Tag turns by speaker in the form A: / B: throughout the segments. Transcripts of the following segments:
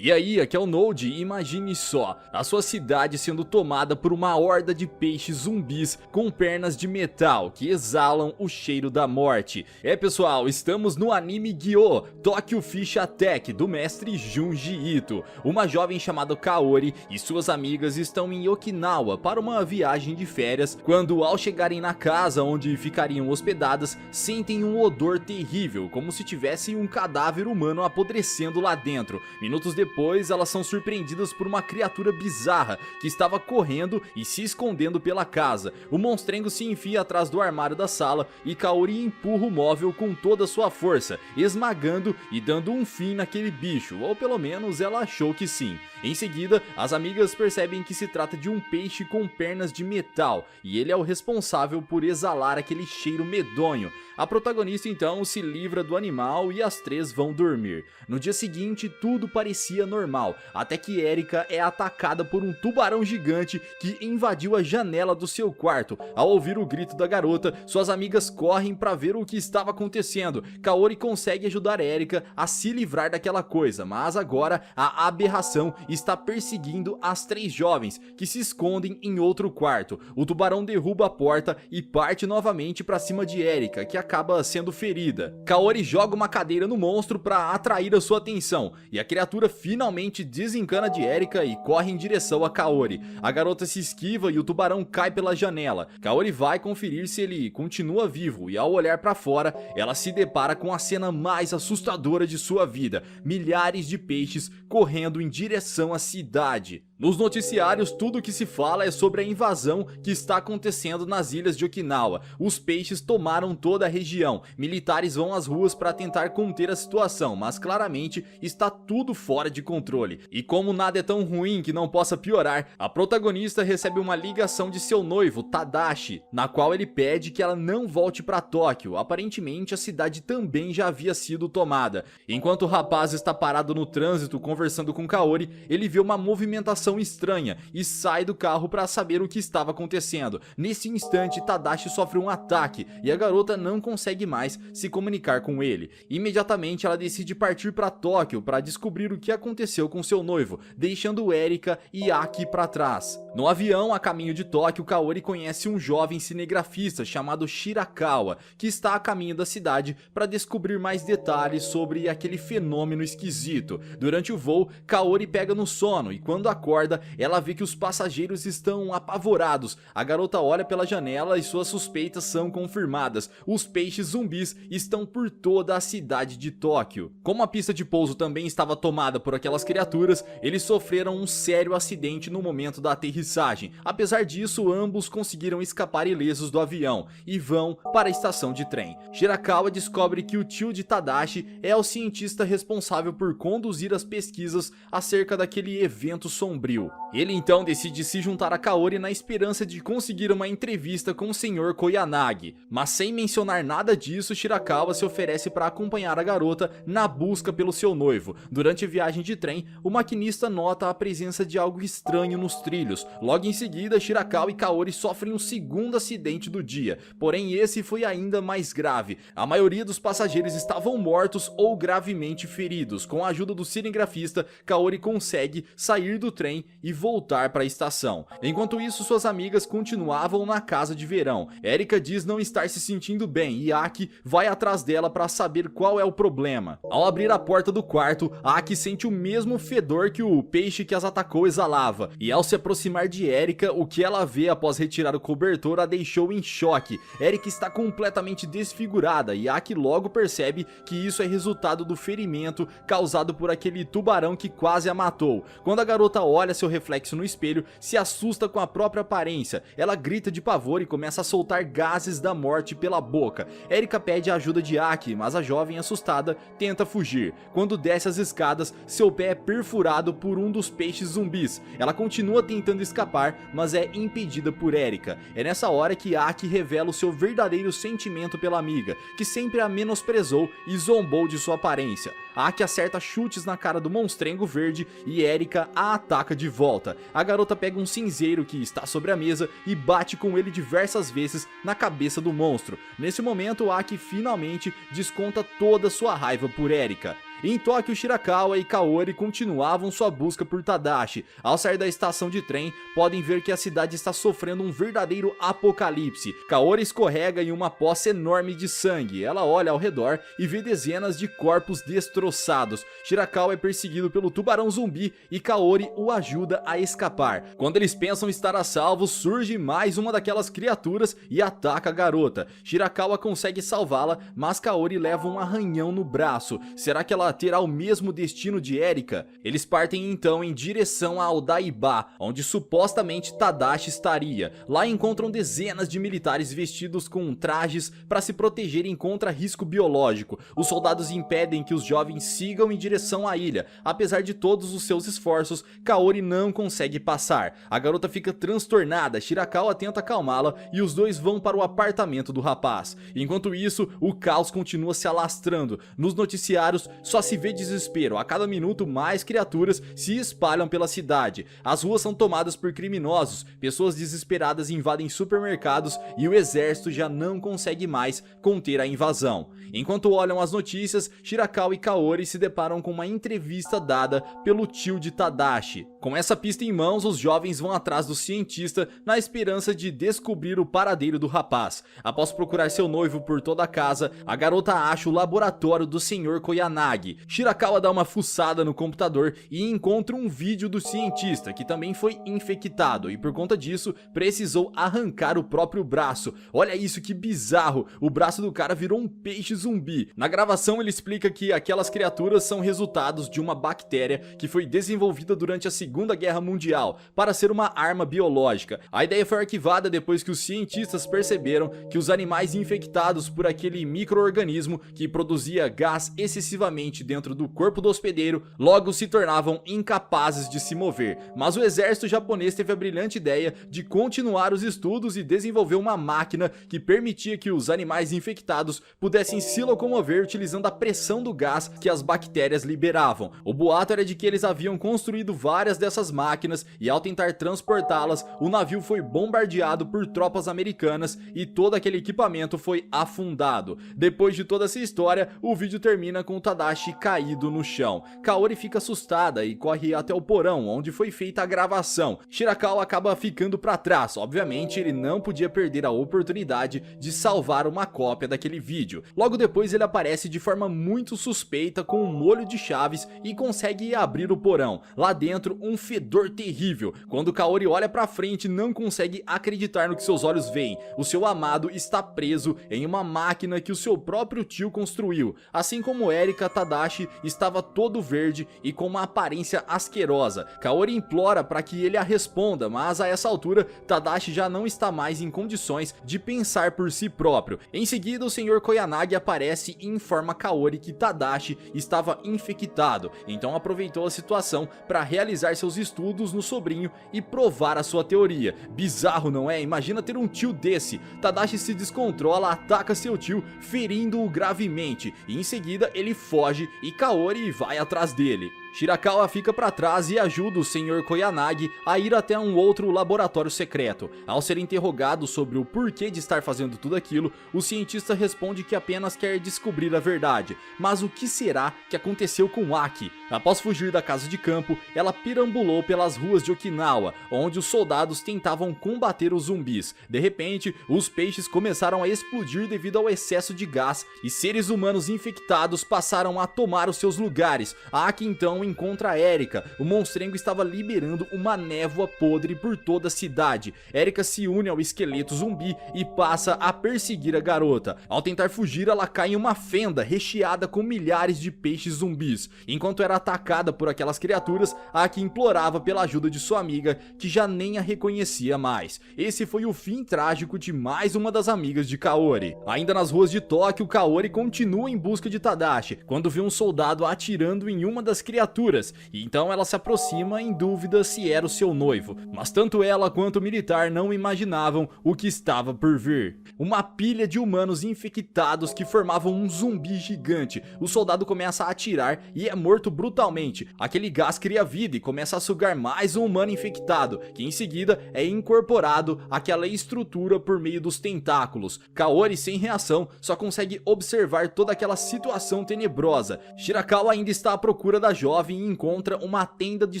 A: E aí, aqui é o Node e imagine só, a sua cidade sendo tomada por uma horda de peixes zumbis com pernas de metal que exalam o cheiro da morte. Pessoal, estamos no anime Gyo, Tokyo Fish Attack, do mestre Junji Ito. Uma jovem chamada Kaori e suas amigas estão em Okinawa para uma viagem de férias, quando ao chegarem na casa onde ficariam hospedadas, sentem um odor terrível, como se tivesse um cadáver humano apodrecendo lá dentro. Minutos depois, elas são surpreendidas por uma criatura bizarra que estava correndo e se escondendo pela casa. O monstrengo se enfia atrás do armário da sala e Kaori empurra o móvel com toda a sua força, esmagando e dando um fim naquele bicho, ou pelo menos ela achou que sim. Em seguida, as amigas percebem que se trata de um peixe com pernas de metal e ele é o responsável por exalar aquele cheiro medonho. A protagonista então se livra do animal e as três vão dormir. No dia seguinte, tudo parecia normal, até que Erika é atacada por um tubarão gigante que invadiu a janela do seu quarto. Ao ouvir o grito da garota, suas amigas correm para ver o que estava acontecendo. Kaori consegue ajudar Erika a se livrar daquela coisa, mas agora a aberração está perseguindo as três jovens, que se escondem em outro quarto. O tubarão derruba a porta e parte novamente para cima de Erika, que acaba sendo ferida. Kaori joga uma cadeira no monstro para atrair a sua atenção, e a criatura finalmente desencana de Erika e corre em direção a Kaori. A garota se esquiva e o tubarão cai pela janela. Kaori vai conferir se ele continua vivo e ao olhar para fora, ela se depara com a cena mais assustadora de sua vida: milhares de peixes correndo em direção à cidade. Nos noticiários, tudo que se fala é sobre a invasão que está acontecendo nas ilhas de Okinawa. Os peixes tomaram toda a região, militares vão às ruas para tentar conter a situação, mas claramente está tudo fora de controle. E como nada é tão ruim que não possa piorar, a protagonista recebe uma ligação de seu noivo, Tadashi, na qual ele pede que ela não volte para Tóquio. Aparentemente a cidade também já havia sido tomada. Enquanto o rapaz está parado no trânsito conversando com Kaori, ele vê uma movimentação estranha e sai do carro para saber o que estava acontecendo. Nesse instante, Tadashi sofre um ataque e a garota não consegue mais se comunicar com ele. Imediatamente ela decide partir para Tóquio para descobrir o que aconteceu com seu noivo, deixando Erika e Aki para trás. No avião, a caminho de Tóquio, Kaori conhece um jovem cinegrafista chamado Shirakawa, que está a caminho da cidade para descobrir mais detalhes sobre aquele fenômeno esquisito. Durante o voo, Kaori pega no sono e quando acorda, ela vê que os passageiros estão apavorados. A garota olha pela janela e suas suspeitas são confirmadas. Os peixes zumbis estão por toda a cidade de Tóquio. Como a pista de pouso também estava tomada por aquelas criaturas, eles sofreram um sério acidente no momento da aterrissagem. Apesar disso, ambos conseguiram escapar ilesos do avião e vão para a estação de trem. Shirakawa descobre que o tio de Tadashi é o cientista responsável por conduzir as pesquisas acerca daquele evento sombrio. Ele então decide se juntar a Kaori na esperança de conseguir uma entrevista com o Sr. Koyanagi, mas sem mencionar nada disso, Shirakawa se oferece para acompanhar a garota na busca pelo seu noivo. Durante a viagem de trem, o maquinista nota a presença de algo estranho nos trilhos. Logo em seguida, Shirakawa e Kaori sofrem um segundo acidente do dia, porém esse foi ainda mais grave. A maioria dos passageiros estavam mortos ou gravemente feridos. Com a ajuda do cinegrafista, Kaori consegue sair do trem e voltar para a estação. Enquanto isso, suas amigas continuavam na casa de verão. Erika diz não estar se sentindo bem e Aki vai atrás dela para saber qual é o problema. Ao abrir a porta do quarto, Aki sente o mesmo fedor que o peixe que as atacou exalava, e ao se aproximar de Erika, o que ela vê após retirar o cobertor a deixou em choque. Erika está completamente desfigurada e Aki logo percebe que isso é resultado do ferimento causado por aquele tubarão que quase a matou. Quando a garota olha seu reflexo no espelho, se assusta com a própria aparência. Ela grita de pavor e começa a soltar gases da morte pela boca. Erika pede a ajuda de Aki, mas a jovem assustada tenta fugir. Quando desce as escadas, seu pé é perfurado por um dos peixes zumbis. Ela continua tentando escapar, mas é impedida por Erika. É nessa hora que Aki revela o seu verdadeiro sentimento pela amiga, que sempre a menosprezou e zombou de sua aparência. Aki acerta chutes na cara do monstrengo verde e Erika a ataca de volta. A garota pega um cinzeiro que está sobre a mesa e bate com ele diversas vezes na cabeça do monstro. Nesse momento, Aki finalmente desconta toda sua raiva por Erika. Em Tóquio, Shirakawa e Kaori continuavam sua busca por Tadashi. Ao sair da estação de trem, podem ver que a cidade está sofrendo um verdadeiro apocalipse. Kaori escorrega em uma poça enorme de sangue. Ela olha ao redor e vê dezenas de corpos destroçados. Shirakawa é perseguido pelo tubarão zumbi e Kaori o ajuda a escapar. Quando eles pensam estar a salvo, surge mais uma daquelas criaturas e ataca a garota. Shirakawa consegue salvá-la, mas Kaori leva um arranhão no braço. Será que ela terá o mesmo destino de Erika? Eles partem então em direção a Odaiba, onde supostamente Tadashi estaria. Lá encontram dezenas de militares vestidos com trajes para se protegerem contra risco biológico. Os soldados impedem que os jovens sigam em direção à ilha. Apesar de todos os seus esforços, Kaori não consegue passar. A garota fica transtornada, Shirakawa tenta acalmá-la e os dois vão para o apartamento do rapaz. Enquanto isso, o caos continua se alastrando. Nos noticiários só se vê desespero. A cada minuto mais criaturas se espalham pela cidade. As ruas são tomadas por criminosos, pessoas desesperadas invadem supermercados e o exército já não consegue mais conter a invasão. Enquanto olham as notícias, Shirakawa e Kaori se deparam com uma entrevista dada pelo tio de Tadashi. Com essa pista em mãos, os jovens vão atrás do cientista na esperança de descobrir o paradeiro do rapaz. Após procurar seu noivo por toda a casa, a garota acha o laboratório do Sr. Koyanagi. Shirakawa dá uma fuçada no computador e encontra um vídeo do cientista, que também foi infectado e por conta disso precisou arrancar o próprio braço. Olha isso, que bizarro, o braço do cara virou um peixe zumbi. Na gravação ele explica que aquelas criaturas são resultados de uma bactéria que foi desenvolvida durante a Segunda Guerra Mundial para ser uma arma biológica. A ideia foi arquivada depois que os cientistas perceberam que os animais infectados por aquele micro-organismo que produzia gás excessivamente dentro do corpo do hospedeiro logo se tornavam incapazes de se mover. Mas o exército japonês teve a brilhante ideia de continuar os estudos e desenvolver uma máquina que permitia que os animais infectados pudessem se locomover utilizando a pressão do gás que as bactérias liberavam. O boato era de que eles haviam construído várias dessas máquinas e ao tentar transportá-las, o navio foi bombardeado por tropas americanas e todo aquele equipamento foi afundado. Depois de toda essa história, o vídeo termina com o Tadashi caído no chão. Kaori fica assustada e corre até o porão onde foi feita a gravação. Shirakawa acaba ficando para trás. Obviamente ele não podia perder a oportunidade de salvar uma cópia daquele vídeo. Logo depois ele aparece de forma muito suspeita com um molho de chaves e consegue abrir o porão. Lá dentro um fedor terrível. Quando Kaori olha pra frente, não consegue acreditar no que seus olhos veem. O seu amado está preso em uma máquina que o seu próprio tio construiu. Assim como Erika, Tadashi estava todo verde e com uma aparência asquerosa. Kaori implora para que ele a responda, mas a essa altura Tadashi já não está mais em condições de pensar por si próprio. Em seguida, o Sr. Koyanagi aparece e informa Kaori que Tadashi estava infectado, então aproveitou a situação para realizar seus estudos no sobrinho e provar a sua teoria. Bizarro, não é? Imagina ter um tio desse. Tadashi se descontrola, ataca seu tio, ferindo-o gravemente, e em seguida ele foge e Kaori vai atrás dele. Shirakawa fica para trás e ajuda o Sr. Koyanagi a ir até um outro laboratório secreto. Ao ser interrogado sobre o porquê de estar fazendo tudo aquilo, o cientista responde que apenas quer descobrir a verdade. Mas o que será que aconteceu com Aki? Após fugir da casa de campo, ela perambulou pelas ruas de Okinawa, onde os soldados tentavam combater os zumbis. De repente, os peixes começaram a explodir devido ao excesso de gás e seres humanos infectados passaram a tomar os seus lugares. Aki então encontra Erika. O monstrengo estava liberando uma névoa podre por toda a cidade. Erika se une ao esqueleto zumbi e passa a perseguir a garota. Ao tentar fugir, ela cai em uma fenda recheada com milhares de peixes zumbis. Enquanto era atacada por aquelas criaturas, Aki implorava pela ajuda de sua amiga, que já nem a reconhecia mais. Esse foi o fim trágico de mais uma das amigas de Kaori. Ainda nas ruas de Tóquio, Kaori continua em busca de Tadashi, quando vê um soldado atirando em uma das criaturas criaturas, e então ela se aproxima em dúvida se era o seu noivo, mas tanto ela quanto o militar não imaginavam o que estava por vir. Uma pilha de humanos infectados que formavam um zumbi gigante. O soldado começa a atirar e é morto brutalmente. Aquele gás cria vida e começa a sugar mais um humano infectado, que em seguida é incorporado àquela estrutura por meio dos tentáculos. Kaori, sem reação, só consegue observar toda aquela situação tenebrosa. Shirakawa ainda está à procura da jovem e encontra uma tenda de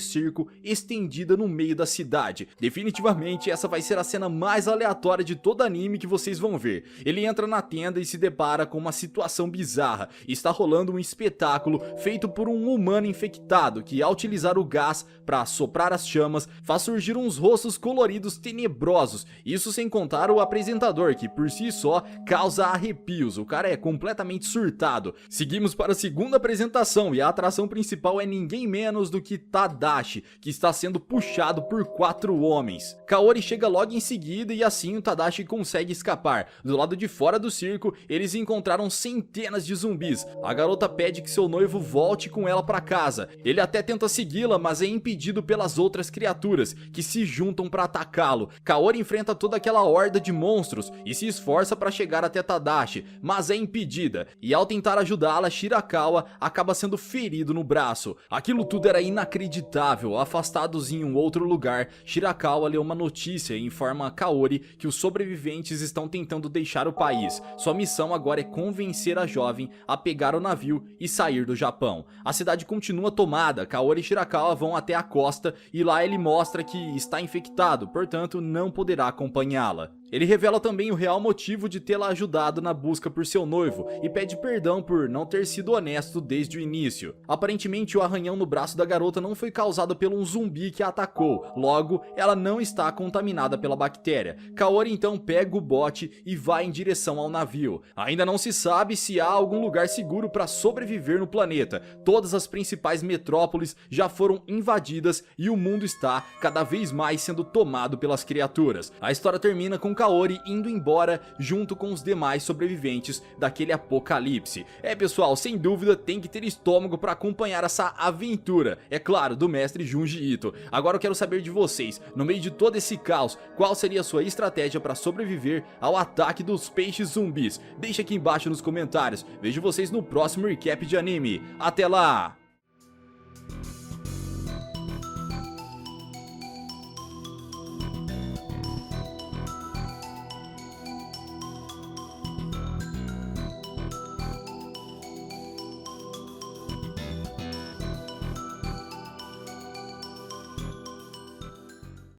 A: circo estendida no meio da cidade. Definitivamente essa vai ser a cena mais aleatória de todo anime que vocês vão ver. Ele entra na tenda e se depara com uma situação bizarra. Está rolando um espetáculo feito por um humano infectado que, ao utilizar o gás para soprar as chamas, faz surgir uns rostos coloridos tenebrosos. Isso sem contar o apresentador, que por si só causa arrepios. O cara é completamente surtado. Seguimos para a segunda apresentação e a atração principal é ninguém menos do que Tadashi, que está sendo puxado por 4 homens. Kaori chega logo em seguida e assim o Tadashi consegue escapar. Do lado de fora do circo, eles encontraram centenas de zumbis. A garota pede que seu noivo volte com ela para casa. Ele até tenta segui-la, mas é impedido pelas outras criaturas, que se juntam para atacá-lo. Kaori enfrenta toda aquela horda de monstros e se esforça para chegar até Tadashi, mas é impedida. E ao tentar ajudá-la, Shirakawa acaba sendo ferido no braço. Aquilo tudo era inacreditável. Afastados em um outro lugar, Shirakawa lê uma notícia e informa a Kaori que os sobreviventes estão tentando deixar o país. Sua missão agora é convencer a jovem a pegar o navio e sair do Japão. A cidade continua tomada. Kaori e Shirakawa vão até a costa e lá ele mostra que está infectado, portanto não poderá acompanhá-la. Ele revela também o real motivo de tê-la ajudado na busca por seu noivo e pede perdão por não ter sido honesto desde o início. Aparentemente o arranhão no braço da garota não foi causado por um zumbi que a atacou, logo ela não está contaminada pela bactéria. Kaori então pega o bote e vai em direção ao navio. Ainda não se sabe se há algum lugar seguro para sobreviver no planeta. Todas as principais metrópoles já foram invadidas e o mundo está cada vez mais sendo tomado pelas criaturas. A história termina com Kaori indo embora junto com os demais sobreviventes daquele apocalipse. Pessoal, sem dúvida tem que ter estômago para acompanhar essa aventura, é claro, do mestre Junji Ito. Agora eu quero saber de vocês, no meio de todo esse caos, qual seria a sua estratégia para sobreviver ao ataque dos peixes zumbis? Deixa aqui embaixo nos comentários. Vejo vocês no próximo recap de anime. Até lá!